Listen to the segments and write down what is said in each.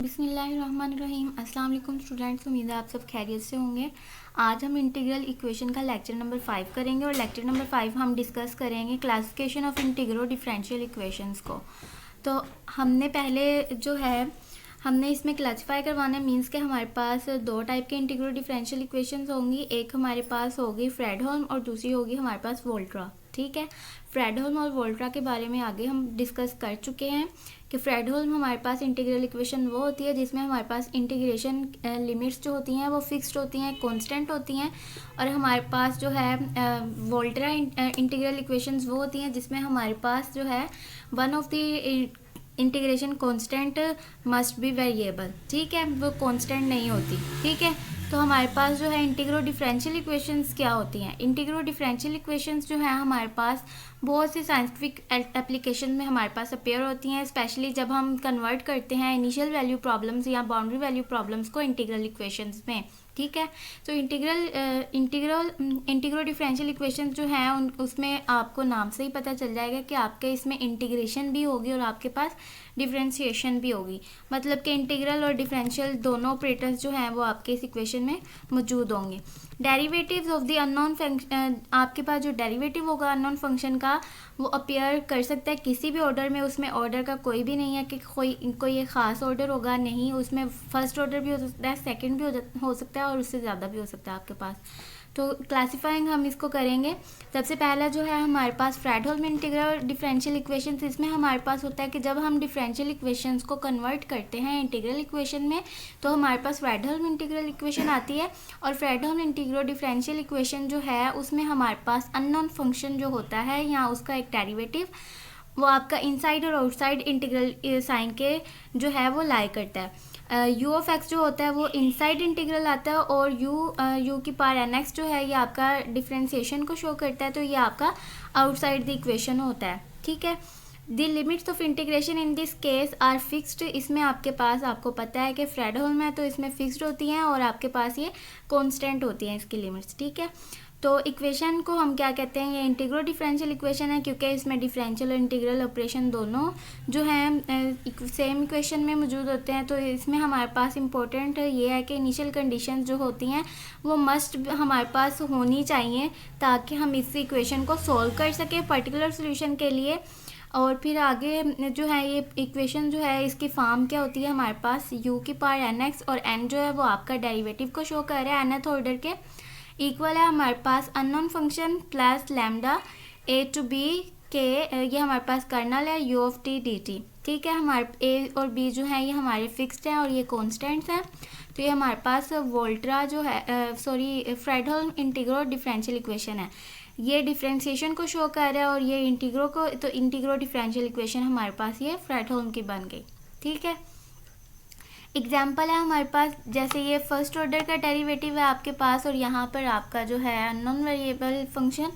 बिस्मिल्लाहिर्रहमानिर्रहीम। अस्सलाम वालेकुम स्टूडेंट्स, उम्मीद है आप सब खैरियत से होंगे। आज हम इंटीग्रल इक्वेशन का लेक्चर नंबर 5 करेंगे और लेक्चर नंबर 5 हम डिस्कस करेंगे क्लासिफिकेशन ऑफ इंटीग्रो डिफरेंशियल इक्वेशंस को। तो हमने पहले जो है हमने इसमें क्लासीफाई करवाना है, मींस के हमारे पास दो टाइप के इंटीग्रो डिफरेंशियल इक्वेशंस होंगी। एक हमारे पास होगी फ्रेडहोल्म और दूसरी होगी हमारे पास वोल्ट्रा। ठीक है, फ्रेडहोल्म और वोल्ट्रा के बारे में आगे हम डिस्कस कर चुके हैं कि फ्रेडहोल्म हमारे पास इंटीग्रल इक्वेशन वो होती है जिसमें हमारे पास इंटीग्रेशन लिमिट्स जो होती हैं वो फिक्स्ड होती हैं, कांस्टेंट होती हैं। और हमारे पास जो है वोल्ट्रा इंटीग्रल इक्वेशंस वो होती हैं जिसमें हमारे पास जो है one of the integration constant must be variable. ठीक है, वो कांस्टेंट नहीं होती। ठीक है, तो हमारे पास जो है इंटीग्रो डिफरेंशियल इक्वेशंस क्या होती हैं। इंटीग्रो डिफरेंशियल इक्वेशंस जो है हमारे पास बहुत सी साइंटिफिक एप्लीकेशन में हमारे पास अपेयर होती हैं, स्पेशली जब हम कन्वर्ट करते हैं इनिशियल वैल्यू प्रॉब्लम्स या बाउंड्री वैल्यू प्रॉब्लम्स को इंटीग्रल इक्वेशंस में। ठीक है, तो इंटीग्रो डिफरेंशियल इक्वेशंस जो हैं उसमें आपको नाम से ही पता चल जाएगा कि आपके इसमें इंटीग्रेशन भी होगी और आपके पास डिफरेंशिएशन भी होगी। मतलब कि इंटीग्रल और डिफरेंशियल दोनों ऑपरेटर्स जो हैं वो आपके इस इक्वेशन में मौजूद होंगे। Derivatives of the unknown function, आपके पास जो डेरिवेटिव होगा अननोन फंक्शन का वो अपीयर कर सकता है किसी भी ऑर्डर में। उसमें ऑर्डर का कोई भी नहीं है कि कोई एक ख़ास ऑर्डर होगा, नहीं। उसमें फर्स्ट ऑर्डर भी हो सकता है, सेकंड भी हो सकता है और उससे ज़्यादा भी हो सकता है आपके पास। तो क्लासिफाइंग हम इसको करेंगे। सबसे पहला जो है हमारे पास फ्रेडहोल्म इंटीग्रल डिफरेंशियल इक्वेशंस। इसमें हमारे पास होता है कि जब हम डिफरेंशियल इक्वेशंस को कन्वर्ट करते हैं इंटीग्रल इक्वेशन में तो हमारे पास फ्रेडहोल्म इंटीग्रल इक्वेशन आती है। और फ्रेडहोल्म इंटीग्रल डिफरेंशियल इक्वेशन जो है उसमें हमारे पास अननोन फंक्शन जो होता है या उसका एक डेरिवेटिव वो आपका इनसाइड और आउटसाइड इंटीग्रल साइन के जो है वो लाई करता है। यू ऑफ एक्स जो होता है वो इनसाइड इंटीग्रल आता है और यू की पावर एन एक्स जो है ये आपका डिफरेंशिएशन को शो करता है, तो ये आपका आउटसाइड द इक्वेशन होता है। ठीक है, the limits of integration in this case are fixed. इसमें आपके पास आपको पता है कि फ्रेडहोल्म है तो इसमें फिक्स्ड होती हैं और आपके पास ये कांस्टेंट होती हैं इसकी लिमिट्स। ठीक है, तो इक्वेशन को हम क्या कहते हैं, ये इंटीग्रो डिफरेंशियल इक्वेशन है क्योंकि इसमें डिफरेंशियल और इंटीग्रल ऑपरेशन दोनों जो हैं सेम इक्वेशन में मौजूद होते हैं। तो इसमें हमारे पास इंपॉर्टेंट ये है कि इनिशियल कंडीशन जो होती हैं वो मस्ट हमारे पास होनी चाहिए ताकि हम इस इक्वेशन को सॉल्व कर सकें पर्टिकुलर सोल्यूशन के लिए। और फिर आगे जो है ये इक्वेशन जो है इसकी फॉर्म क्या होती है, हमारे पास यू की पावर एन एक्स और एन जो है वो आपका डेरिवेटिव को शो कर रहा है nth ऑर्डर के, इक्वल है हमारे पास unknown function plus lambda a to b K, ये हमारे पास कर्नल है u of t d t. ठीक है, हमारे ए और बी जो है ये हमारे फिक्स्ड हैं और ये कॉन्स्टेंट्स हैं। तो ये हमारे पास वोल्ट्रा जो है फ्रेडहोल्म इंटीग्रो डिफरेंशियल इक्वेशन है, ये डिफरेंशिएशन को शो कर रहा है और ये इंटीग्रो को, तो इंटीग्रो डिफरेंशियल इक्वेशन हमारे पास ये फ्रेडहोल्म की बन गई। ठीक है, एग्जाम्पल है हमारे पास, जैसे ये फर्स्ट ऑर्डर का डेरिवेटिव है आपके पास और यहाँ पर आपका जो है अननोन वेरिएबल फंक्शन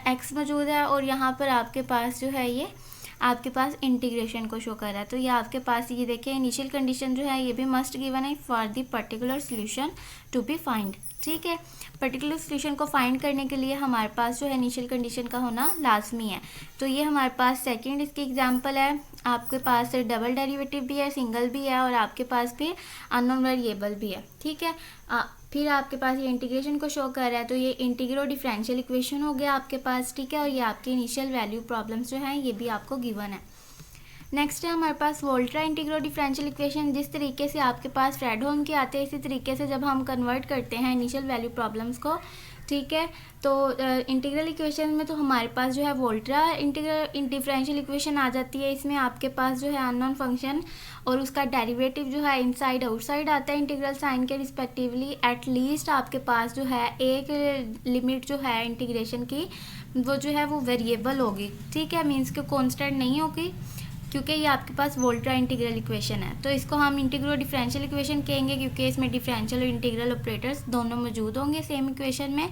एक्स मौजूद है और यहाँ पर आपके पास जो है ये आपके पास इंटीग्रेशन को शो कर रहा है। तो ये आपके पास ये देखिए इनिशियल कंडीशन जो है ये भी मस्ट गिवन है for the particular solution to be find. ठीक है, पर्टिकुलर सोल्यूशन को फाइंड करने के लिए हमारे पास जो है इनिशियल कंडीशन का होना लाजमी है। तो ये हमारे पास सेकंड इसकी एग्जांपल है, आपके पास डबल डेरिवेटिव भी है, सिंगल भी है और आपके पास फिर अननोन वेरिएबल भी है। ठीक है, फिर आपके पास ये इंटीग्रेशन को शो कर रहा है, तो ये इंटीग्रो डिफरेंशियल इक्वेशन हो गया आपके पास। ठीक है, और ये आपकी इनिशियल वैल्यू प्रॉब्लम्स जो हैं ये भी आपको गिवन है। नेक्स्ट है हमारे पास वोल्ट्रा इंटीग्रो डिफरेंशियल इक्वेशन। जिस तरीके से आपके पास फ्रेडहोल्म के आते हैं इसी तरीके से जब हम कन्वर्ट करते हैं इनिशियल वैल्यू प्रॉब्लम्स को, ठीक है, तो इंटीग्रल इक्वेशन में तो हमारे पास जो है वोल्ट्रा इंटीग्रल डिफरेंशियल इक्वेशन आ जाती है। इसमें आपके पास जो है अननोन फंक्शन और उसका डेरिवेटिव जो है इनसाइड आउटसाइड आता है इंटीग्रल साइन के रिस्पेक्टिवली। एटलीस्ट आपके पास जो है एक लिमिट जो है इंटीग्रेशन की वो जो है वो वेरिएबल होगी। ठीक है, मीन्स कि कांस्टेंट नहीं होगी क्योंकि ये आपके पास वोल्ट्रा इंटीग्रल इक्वेशन है। तो इसको हम इंटीग्रो डिफरेंशियल इक्वेशन कहेंगे क्योंकि इसमें डिफरेंशियल और इंटीग्रल ऑपरेटर्स दोनों मौजूद होंगे सेम इक्वेशन में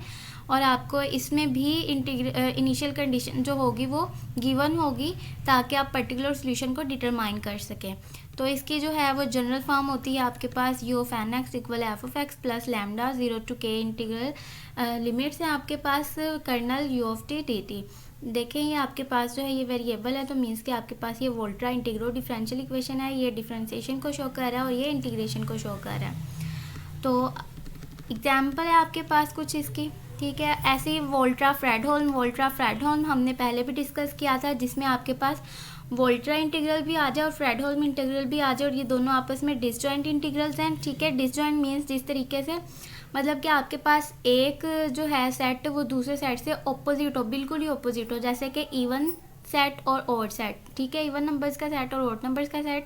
और आपको इसमें भी इनिशियल कंडीशन जो होगी वो गिवन होगी ताकि आप पर्टिकुलर सोल्यूशन को डिटरमाइन कर सकें। तो इसकी जो है वो जनरल फॉर्म होती है आपके पास u of n x equal f of x plus lambda 0 to k integral limits हैं आपके पास kernel u of t d t. देखें ये आपके पास जो है ये वेरिएबल है, तो मीन्स कि आपके पास ये वोल्ट्रा इंटीग्रो डिफरेंशियल इक्वेशन है, ये डिफरेंशिएशन को शो कर रहा है और ये इंटीग्रेशन को शो कर रहा है। तो एग्जाम्पल है आपके पास कुछ इसकी, ठीक है। ऐसे ही वोल्ट्रा फ्रेडहोल्म हमने पहले भी डिस्कस किया था, जिसमें आपके पास वोल्ट्रा इंटीग्रल भी आ जाए और फ्रेडहोल्म इंटीग्रल भी आ जाए और ये दोनों आपस में डिसजॉइंट इंटीग्रल्स हैं, ठीक है। डिसजॉइंट मीन्स जिस तरीके से मतलब कि आपके पास एक जो है सेट वो दूसरे सेट से ऑपोजिट हो, बिल्कुल ही ऑपोजिट हो, जैसे कि इवन सेट और ऑड सेट, ठीक है। इवन नंबर्स का सेट और ऑड नंबर्स का सेट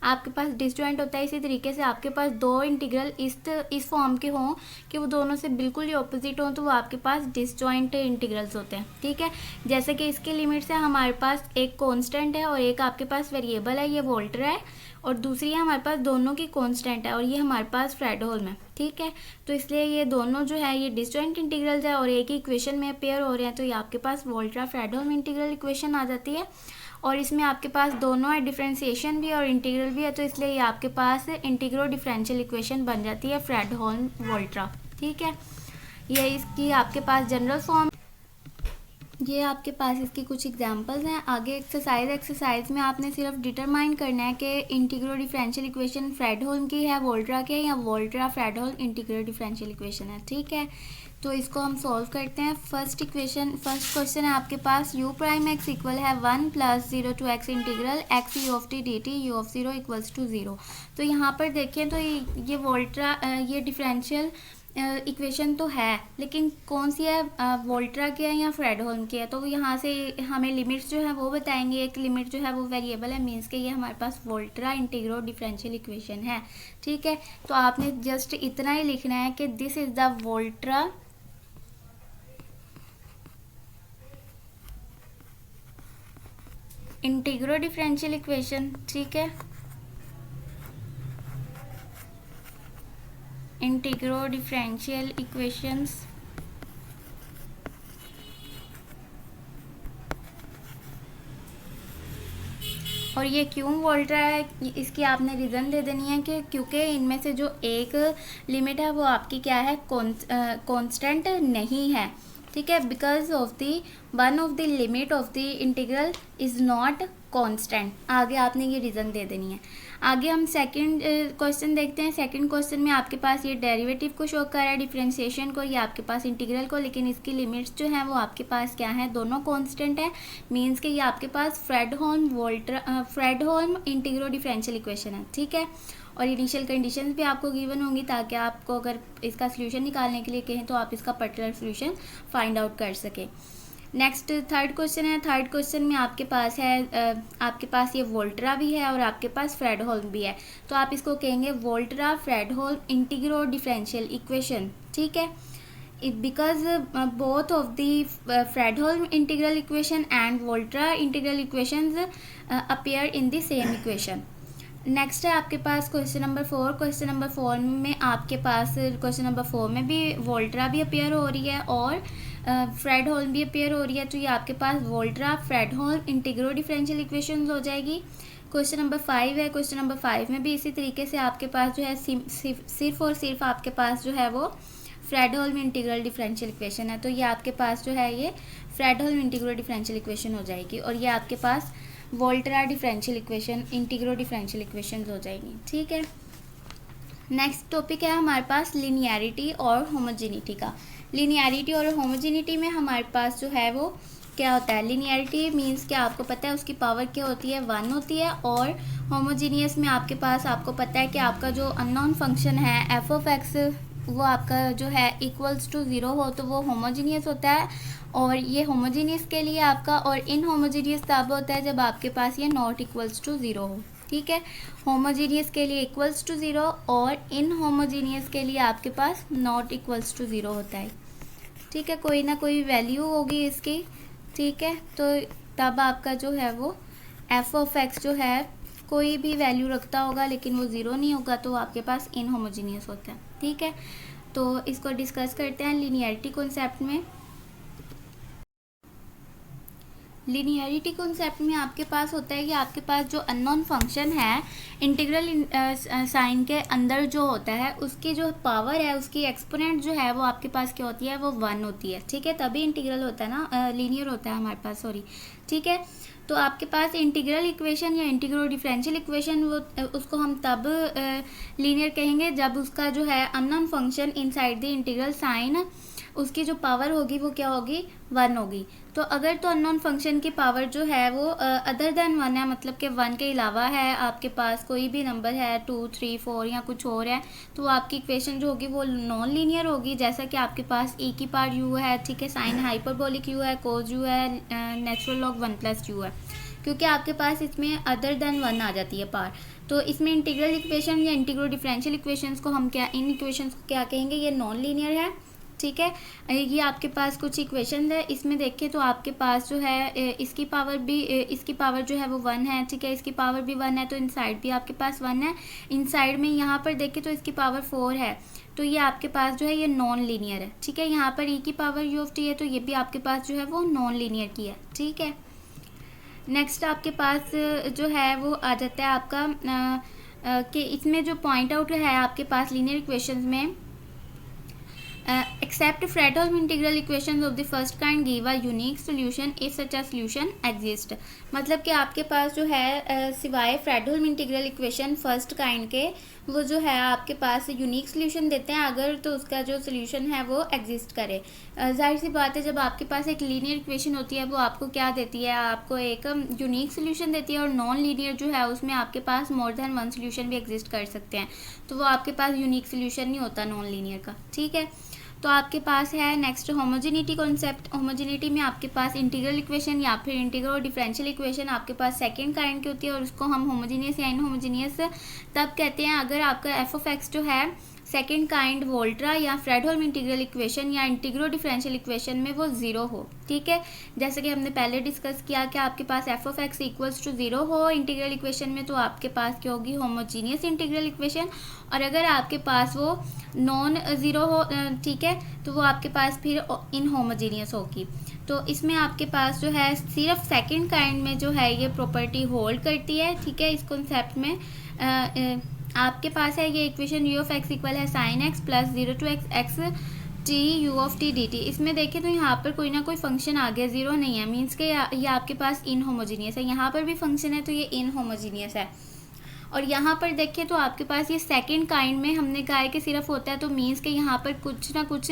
आपके पास डिसजॉइंट होता है। इसी तरीके से आपके पास दो इंटीग्रल इस फॉर्म के हों कि वो दोनों से बिल्कुल ही ऑपोजिट हों, तो वो आपके पास डिसजॉइंट इंटीग्रल्स होते हैं, ठीक है। जैसे कि इसके लिमिट्स है, हमारे पास एक कांस्टेंट है और एक आपके पास वेरिएबल है, ये वोल्ट्रा है, और दूसरी है हमारे पास दोनों की कांस्टेंट है और ये हमारे पास फ्रेडहोल्म है, ठीक है। तो इसलिए ये दोनों जो है ये डिसजॉइंट इंटीग्रल्स है और एक ही इक्वेशन में अपेयर हो रहे हैं, तो ये आपके पास वोल्ट्रा फ्रेडहोल्म इंटीग्रल इक्वेशन आ जाती है। और इसमें आपके पास दोनों है, डिफरेंशिएशन भी और इंटीग्रल भी है, तो इसलिए ये आपके पास इंटीग्रो डिफरेंशियल इक्वेशन बन जाती है फ्रेडहोल्म वोल्ट्रा, ठीक है। ये इसकी आपके पास जनरल फॉर्म, ये आपके पास इसकी कुछ एग्जांपल्स हैं। आगे एक्सरसाइज में आपने सिर्फ डिटरमाइन करना है कि इंटीग्रो डिफरेंशियल इक्वेशन फ्रेडहोल्म की है, वोल्ट्रा की है, या वोल्ट्रा फ्रेडहोल्म इंटीग्रो डिफरेंशियल इक्वेशन है, ठीक है। तो इसको हम सॉल्व करते हैं। फर्स्ट क्वेश्चन है आपके पास u प्राइम x इक्वल है 1 + 0 to x integral x u(t) dt u(0) equals to 0। तो यहाँ पर देखें तो ये वोल्ट्रा ये डिफरेंशियल इक्वेशन तो है, लेकिन कौन सी है, वोल्ट्रा की है या फ्रेडहोल्म की है। तो यहाँ से हमें लिमिट्स जो है वो बताएंगे। एक लिमिट जो है वो वेरिएबल है, मीन्स के ये हमारे पास वोल्ट्रा इंटीग्रो डिफरेंशियल इक्वेशन है, ठीक है। तो आपने जस्ट इतना ही लिखना है कि this is the Volterra integro differential equation, ठीक है। इंटीग्रो डिफरेंशियल इक्वेशंस और ये क्यों वोल्ट्रा है, इसकी आपने रीज़न दे देनी है कि क्योंकि इनमें से जो एक लिमिट है वो आपकी क्या है, कांस्टेंट नहीं है, ठीक है। Because of the one of the limit of the integral is not constant. आगे आपने ये रीज़न दे देनी है। आगे हम सेकंड क्वेश्चन देखते हैं। सेकंड क्वेश्चन में आपके पास ये डेरिवेटिव को शो कर रहा है, डिफरेंशिएशन को, ये आपके पास इंटीग्रल को, लेकिन इसकी लिमिट्स जो हैं वो आपके पास क्या है, दोनों कांस्टेंट है। मींस कि ये आपके पास फ्रेडहोल्म इंटीग्रो डिफरेंशियल इक्वेशन है, ठीक है। और इनिशियल कंडीशंस भी आपको गिवन होंगी, ताकि आपको अगर इसका सोल्यूशन निकालने के लिए कहें तो आप इसका पर्टिकुलर सोल्यूशन फाइंड आउट कर सकें। नेक्स्ट थर्ड क्वेश्चन है। थर्ड क्वेश्चन में आपके पास है आपके पास ये वोल्ट्रा भी है और आपके पास फ्रेडहोल्म भी है, तो आप इसको कहेंगे वोल्ट्रा फ्रेडहोल्म इंटीग्रो डिफरेंशियल इक्वेशन, ठीक है। Because both of the Fredholm integral equation and Volterra integral equations appear in the same equation. Next है आपके पास क्वेश्चन नंबर 4। क्वेश्चन नंबर 4 में आपके पास क्वेश्चन नंबर 4 में भी वोल्ट्रा भी अपीयर हो रही है और फ्रेडहोल्म भी अपीयर हो रही है, तो ये आपके पास वोल्ट्रा फ्रेडहोल्म इंटीग्रो डिफरेंशियल इक्वेशंस हो जाएगी। क्वेश्चन नंबर 5 है। क्वेश्चन नंबर 5 में भी इसी तरीके से आपके पास जो है सिर्फ और सिर्फ आपके पास जो है वो फ्रेडहोल्म इंटीग्रल डिफरेंशियल इक्वेशन है, तो ये आपके पास जो है ये फ्रेडहोल्म इंटीग्रल डिफरेंशियल इक्वेशन हो जाएगी और ये आपके पास Volterra differential equation integro differential equation हो जाएगी, ठीक है। नेक्स्ट टॉपिक है हमारे पास लिनियरिटी और होमोजेनिटी का। लिनियरिटी और होमोजेनिटी में हमारे पास जो है वो क्या होता है, लिनियरिटी मींस क्या आपको पता है उसकी पावर क्या होती है, 1 होती है। और होमोजीनियस में आपके पास आपको पता है कि आपका जो अननोन फंक्शन है f(x) वो आपका जो है इक्वल्स टू 0 हो तो वो होमोजीनियस होता है। और ये होमोजीनियस के लिए आपका और इन होमोजीनियस तब होता है जब आपके पास ये नॉट इक्वल्स टू 0 हो, ठीक है। होमोजीनियस के लिए इक्वल्स टू 0 और इन होमोजीनियस के लिए आपके पास नॉट इक्वल्स टू 0 होता है, ठीक है। कोई ना कोई वैल्यू होगी इसकी, ठीक है। तो तब आपका जो है वो f(x) जो है कोई भी वैल्यू रखता होगा लेकिन वो 0 नहीं होगा, तो आपके पास इन होमोजीनियस होता है, ठीक है। तो इसको डिस्कस करते हैं लिनियरिटी कॉन्सेप्ट में। लीनियरिटी कॉन्सेप्ट में आपके पास होता है कि आपके पास जो अननोन फंक्शन है इंटीग्रल साइन के अंदर जो होता है उसकी जो पावर है उसकी एक्सपोनेंट जो है वो आपके पास क्या होती है, वो 1 होती है। ठीक है, तभी इंटीग्रल होता है ना, लीनियर होता है हमारे पास, सॉरी। ठीक है, तो आपके पास इंटीग्रल इक्वेशन या इंटीग्रल डिफरेंशियल इक्वेशन वो उसको हम तब लीनियर कहेंगे जब उसका जो है unknown function inside the integral sign उसकी जो पावर होगी वो क्या होगी, 1 होगी। तो अगर तो अननोन फंक्शन की पावर जो है वो अदर देन 1 है, मतलब कि 1 के अलावा है, आपके पास कोई भी नंबर है 2, 3, 4 या कुछ और है, तो आपकी इक्वेशन जो होगी वो नॉन लीनियर होगी। जैसा कि आपके पास e की पावर u है, ठीक है, साइन हाइपरबोलिक u है, कोस u है, नेचुरल लॉग 1+u है, क्योंकि आपके पास इसमें अदर देन 1 आ जाती है पावर। तो इसमें इंटीग्रल इक्वेशन या इंटीग्रल डिफरेंशियल इक्वेशंस को हम क्या, इन इक्वेशंस को क्या कहेंगे, ये नॉन लीनियर है। ठीक है, ये आपके पास कुछ इक्वेशन है, इसमें देखिए तो आपके पास जो है इसकी पावर जो है वो 1 है। ठीक है, इसकी पावर भी 1 है, तो इनसाइड भी आपके पास 1 है। इनसाइड में यहाँ पर देखिए तो इसकी पावर 4 है, तो ये आपके पास जो है ये नॉन लीनियर है। ठीक है, यहाँ पर e की पावर u ऑफ t है, तो ये भी आपके पास जो है वो नॉन लीनियर की है। ठीक है, नेक्स्ट आपके पास जो है वो आ जाता है आपका कि इसमें जो पॉइंट आउट है आपके पास लीनियर इक्वेशंस में, except Fredholm integral equations of the first kind give a unique solution if such a solution exist. मतलब कि आपके पास जो है सिवाय Fredholm integral equation first kind के, वो जो है आपके पास यूनिक सॉल्यूशन देते हैं अगर तो उसका जो सॉल्यूशन है वो एग्जिस्ट करे। जाहिर सी बात है, जब आपके पास एक लीनियर इक्वेशन होती है वो आपको क्या देती है, आपको एक यूनिक सॉल्यूशन देती है, और नॉन लीनियर जो है उसमें आपके पास मोर देन 1 सॉल्यूशन भी एग्जिस्ट कर सकते हैं, तो वो आपके पास यूनिक सॉल्यूशन नहीं होता नॉन लीनियर का। ठीक है, तो आपके पास है नेक्स्ट होमोजेनिटी कॉन्सेप्ट। होमोजेनिटी में आपके पास इंटीग्रल इक्वेशन या फिर इंटीग्रल और डिफरेंशियल इक्वेशन आपके पास सेकंड काइंड की होती है, और उसको हम होमोजेनियस या इनहोमोजेनियस तब कहते हैं अगर आपका एफ ऑफ एक्स जो है सेकंड काइंड वोल्ट्रा या फ्रेडहोल्म इंटीग्रल इक्वेशन या इंटीग्रल डिफरेंशियल इक्वेशन में वो 0 हो। ठीक है, जैसे कि हमने पहले डिस्कस किया कि आपके पास f of x equals to 0 हो इंटीग्रल इक्वेशन में, तो आपके पास क्या होगी, होमोजीनियस इंटीग्रल इक्वेशन। और अगर आपके पास वो नॉन 0 हो, ठीक है, तो वो आपके पास फिर इनहोमोजीनियस होगी। तो इसमें आपके पास जो है सिर्फ सेकंड काइंड में जो है ये प्रॉपर्टी होल्ड करती है। ठीक है, इस कॉन्सेप्ट में आपके पास है ये equation u of x equal है sine x plus 0 to x t u ऑफ t dt। इसमें देखें तो यहाँ पर कोई ना कोई फंक्शन आ गया, 0 नहीं है, मीन्स के ये आपके पास इनहोमोजीनियस है। यहाँ पर भी फंक्शन है तो ये इनहोमोजीनियस है। और यहाँ पर देखिए तो आपके पास ये सेकंड काइंड में हमने कहा है कि सिर्फ होता है, तो मीन्स के यहाँ पर कुछ ना कुछ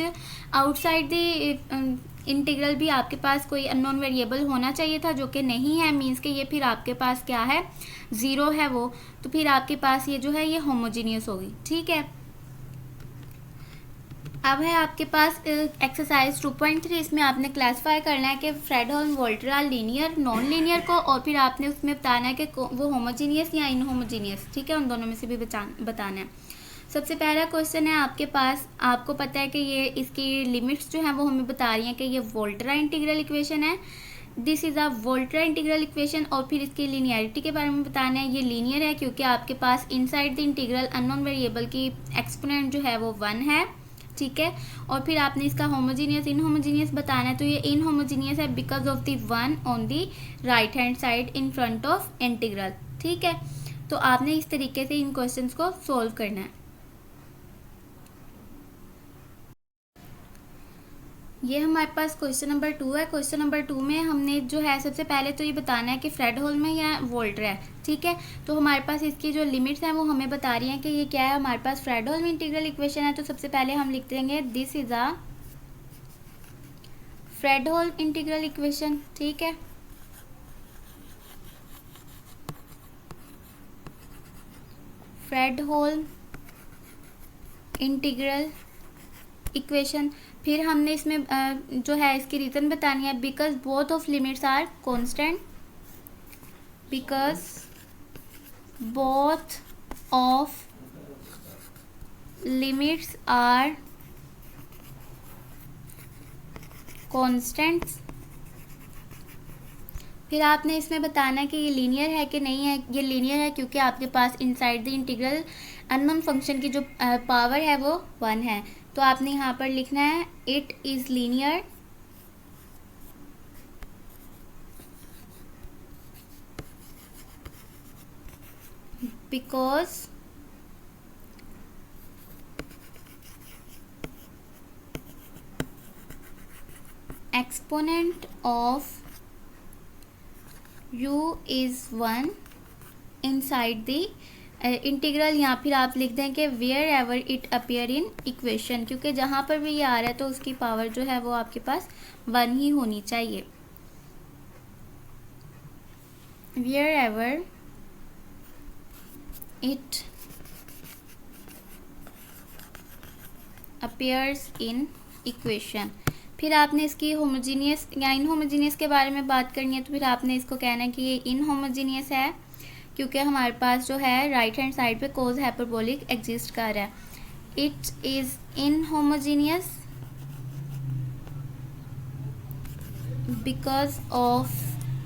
आउटसाइड द इंटीग्रल भी आपके पास कोई अननोन वेरिएबल होना चाहिए था, जो कि नहीं है। मीन्स के ये फिर आपके पास क्या है, 0 है वो, तो फिर आपके पास ये जो है ये होमोजीनियस होगी। ठीक है, अब है आपके पास एक्सरसाइज 2.3। इसमें आपने क्लासीफाई करना है कि Fredholm Volterra linear non linear को, और फिर आपने उसमें बताना है कि वो होमोजीनियस या इनहोमोजीनियस। ठीक है, उन दोनों में से भी बताना है। सबसे पहला क्वेश्चन है आपके पास, आपको पता है कि ये इसकी लिमिट्स जो है वो हमें बता रही हैं कि ये वोल्ट्रा इंटीग्रल इक्वेशन है, this is a Volterra integral equation. और फिर इसकी लीनियरिटी के बारे में बताना है, ये लीनियर है क्योंकि आपके पास inside the integral unknown variable की एक्सपोनेंट जो है वो 1 है। ठीक है, और फिर आपने इसका होमोजीनियस इनहोमोजीनियस बताना है, तो ये इनहोमोजीनियस है because of the 1 on the right hand side in front of integral. ठीक है, तो आपने इस तरीके से इन क्वेश्चंस को सॉल्व करना है। ये हमारे पास क्वेश्चन नंबर 2 है। क्वेश्चन नंबर 2 में हमने जो है सबसे पहले तो ये बताना है कि फ्रेडहोल्म है या वोल्ट्रा है। ठीक है, तो हमारे पास इसकी जो लिमिट्स हैं वो हमें बता रही हैं कि ये क्या है, हमारे पास फ्रेडहोल्म इंटीग्रल इक्वेशन है। तो सबसे पहले हम लिख देंगे this is a Fredholm integral equation. ठीक है, फ्रेडहोल्म इंटीग्रल इक्वेशन। फिर हमने इसमें जो है इसकी रीज़न बतानी है, because both of limits are constant, because both of limits are constants. फिर आपने इसमें बताना है कि ये लीनियर है कि नहीं है। ये लीनियर है क्योंकि आपके पास inside the integral unknown function की जो पावर है वो 1 है। तो आपने यहाँ पर लिखना है it is linear because exponent of u is 1 inside the integral, या फिर आप लिख दें कि wherever it appear in equation, क्योंकि जहाँ पर भी ये आ रहा है तो उसकी पावर जो है वो आपके पास 1 ही होनी चाहिए। Wherever it appears in equation. फिर आपने इसकी होमोजीनियस या इनहोमोजीनियस के बारे में बात करनी है, तो फिर आपने इसको कहना है कि ये इनहोमोजीनियस है क्योंकि हमारे पास जो है राइट हैंड साइड पे कोज हाइपरबोलिक एग्जिस्ट कर रहा है। It is inhomogeneous because of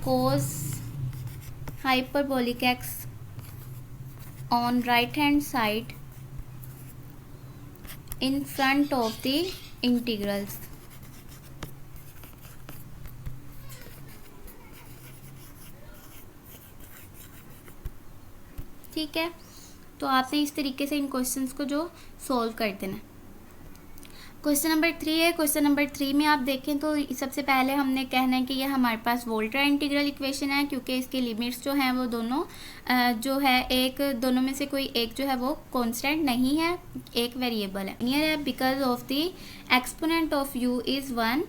cos hyperbolic x on right hand side in front of the integrals। ठीक है, तो आपने इस तरीके से इन क्वेश्चंस को जो सॉल्व कर देना। क्वेश्चन नंबर 3 है। क्वेश्चन नंबर 3 में आप देखें तो सबसे पहले हमने कहना है कि ये हमारे पास वोल्टा इंटीग्रल इक्वेशन है, क्योंकि इसके लिमिट्स जो हैं वो दोनों जो है एक दोनों में से कोई एक जो है वो कांस्टेंट नहीं है, एक वेरिएबल है। नियर है because of the exponent of u is 1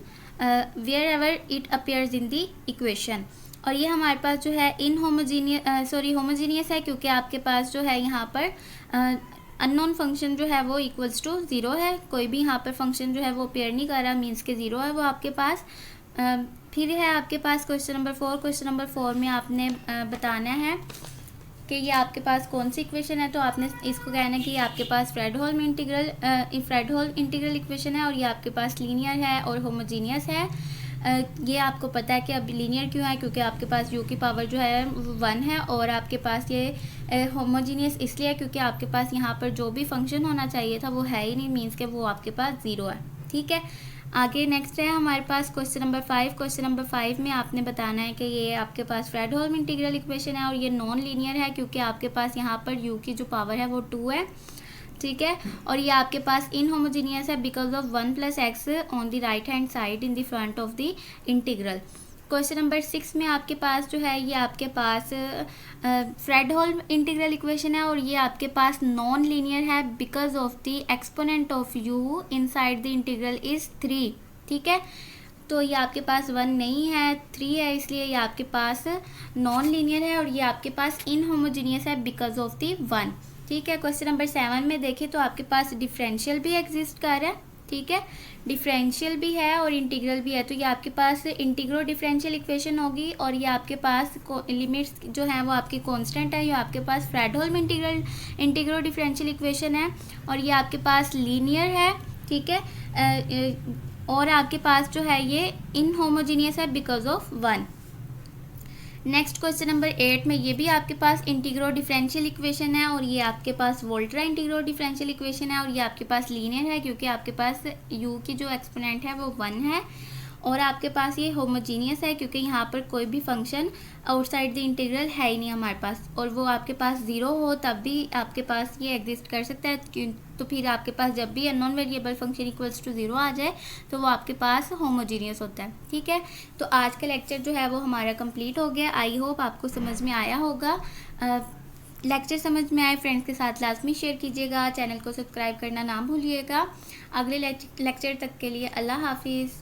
wherever it appears in the equation. और ये हमारे पास जो है होमोजीनियस है, क्योंकि आपके पास जो है यहाँ पर अननोन फंक्शन जो है वो इक्वल्स टू 0 है। कोई भी यहाँ पर फंक्शन जो है वो अपेयर नहीं कर रहा, मीन्स के 0 है वो आपके पास। फिर है आपके पास क्वेश्चन नंबर 4। क्वेश्चन नंबर 4 में आपने बताना है कि ये आपके पास कौन सी इक्वेशन है, तो आपने इसको कहना है कि ये आपके पास फ्रेडहोल्म इंटीग्रल इक्वेशन है और ये आपके पास लीनियर है और होमोजीनियस है। ये आपको पता है कि अब लीनियर क्यों है, क्योंकि आपके पास u की पावर जो है 1 है, और आपके पास ये होमोजीनियस इसलिए है क्योंकि आपके पास यहाँ पर जो भी फंक्शन होना चाहिए था वो है ही नहीं, मीन्स के वो आपके पास 0 है। ठीक है, आगे नेक्स्ट है हमारे पास क्वेश्चन नंबर 5। क्वेश्चन नंबर 5 में आपने बताना है कि ये आपके पास फ्रेडहोल्म इंटीग्रल इक्वेशन है और ये नॉन लीनियर है, क्योंकि आपके पास यहाँ पर u की जो पावर है वो 2 है। ठीक है, और ये आपके पास इनहोमोजीनियस है because of 1 + x on the right hand side in the front of the integral. Question number 6 में आपके पास जो है ये आपके पास फ्रेडहोल्म इंटीग्रल इक्वेशन है और ये आपके पास नॉन लीनियर है because of the exponent of u inside the integral is 3। ठीक है, तो ये आपके पास 1 नहीं है, 3 है, इसलिए ये आपके पास नॉन लीनियर है और ये आपके पास इनहोमोजीनियस है बिकॉज ऑफ द 1। ठीक है, क्वेश्चन नंबर 7 में देखें तो आपके पास डिफरेंशियल भी एग्जिस्ट कर रहा है। ठीक है, डिफरेंशियल भी है और इंटीग्रल भी है, तो ये आपके पास इंटीग्रो डिफरेंशियल इक्वेशन होगी और ये आपके पास लिमिट्स जो हैं वो आपकी कांस्टेंट है। ये आपके पास फ्रेडहोल्म इंटीग्रो डिफरेंशियल इक्वेशन है और ये आपके पास लीनियर है। ठीक है, और आपके पास जो है ये इनहोमोजीनियस है because of 1। Next question number 8 में ये भी आपके पास इंटीग्रो डिफरेंशियल इक्वेशन है और ये आपके पास वोल्टा इंटीग्रो डिफरेंशियल इक्वेशन है और ये आपके पास लीनियर है क्योंकि आपके पास u की जो एक्सपोनेंट है वो 1 है और आपके पास ये होमोजीनियस है क्योंकि यहाँ पर कोई भी फंक्शन आउटसाइड द इंटीग्रल है ही नहीं हमारे पास, और वो आपके पास 0 हो तब भी आपके पास ये एग्जिस्ट कर सकता है। तो फिर आपके पास जब भी non variable function equals to 0 आ जाए तो वो आपके पास होमोजीनियस होता है। ठीक है, तो आज का लेक्चर जो है वो हमारा कंप्लीट हो गया। आई होप आपको समझ में आया होगा। लेक्चर समझ में आए फ्रेंड्स के साथ लाजमी शेयर कीजिएगा, चैनल को सब्सक्राइब करना ना भूलिएगा। अगले लेक्चर तक के लिए अल्लाह हाफिज़।